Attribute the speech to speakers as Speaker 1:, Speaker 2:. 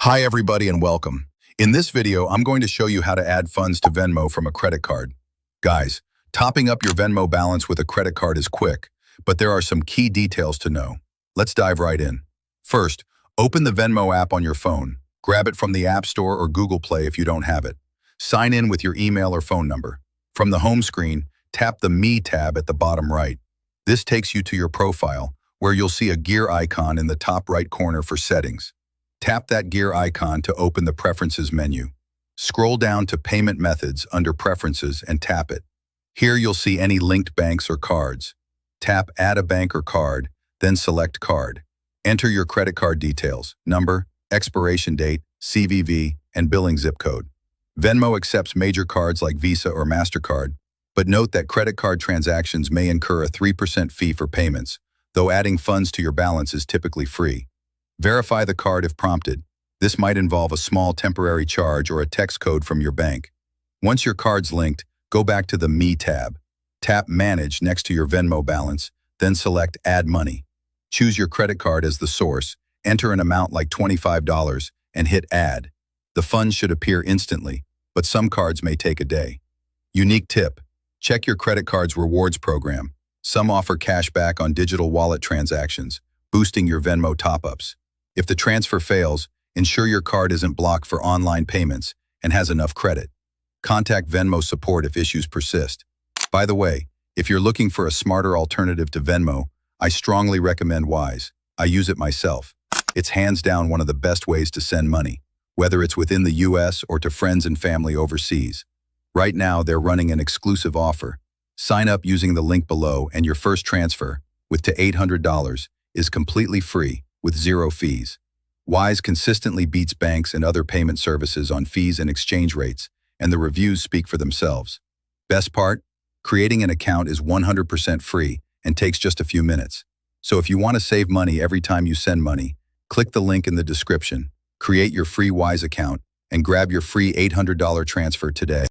Speaker 1: Hi everybody and welcome. In this video, I'm going to show you how to add funds to Venmo from a credit card. Guys, topping up your Venmo balance with a credit card is quick, but there are some key details to know. Let's dive right in. First, open the Venmo app on your phone. Grab it from the App Store or Google Play if you don't have it. Sign in with your email or phone number. From the home screen, tap the Me tab at the bottom right. This takes you to your profile, where you'll see a gear icon in the top right corner for settings. Tap that gear icon to open the Preferences menu. Scroll down to Payment Methods under Preferences and tap it. Here you'll see any linked banks or cards. Tap Add a bank or card, then select Card. Enter your credit card details, number, expiration date, CVV, and billing zip code. Venmo accepts major cards like Visa or MasterCard, but note that credit card transactions may incur a 3% fee for payments, though adding funds to your balance is typically free. Verify the card if prompted. This might involve a small temporary charge or a text code from your bank. Once your card's linked, go back to the Me tab. Tap Manage next to your Venmo balance, then select Add Money. Choose your credit card as the source, enter an amount like $25, and hit Add. The funds should appear instantly, but some cards may take a day. Unique tip: check your credit card's rewards program. Some offer cash back on digital wallet transactions, boosting your Venmo top-ups. If the transfer fails, ensure your card isn't blocked for online payments and has enough credit. Contact Venmo support if issues persist. By the way, if you're looking for a smarter alternative to Venmo, I strongly recommend Wise. I use it myself. It's hands down one of the best ways to send money, whether it's within the US or to friends and family overseas. Right now, they're running an exclusive offer. Sign up using the link below and your first transfer, with to $800, is completely free, with zero fees. Wise consistently beats banks and other payment services on fees and exchange rates, and the reviews speak for themselves. Best part? Creating an account is 100% free and takes just a few minutes. So if you want to save money every time you send money, click the link in the description, create your free Wise account, and grab your free $800 transfer today.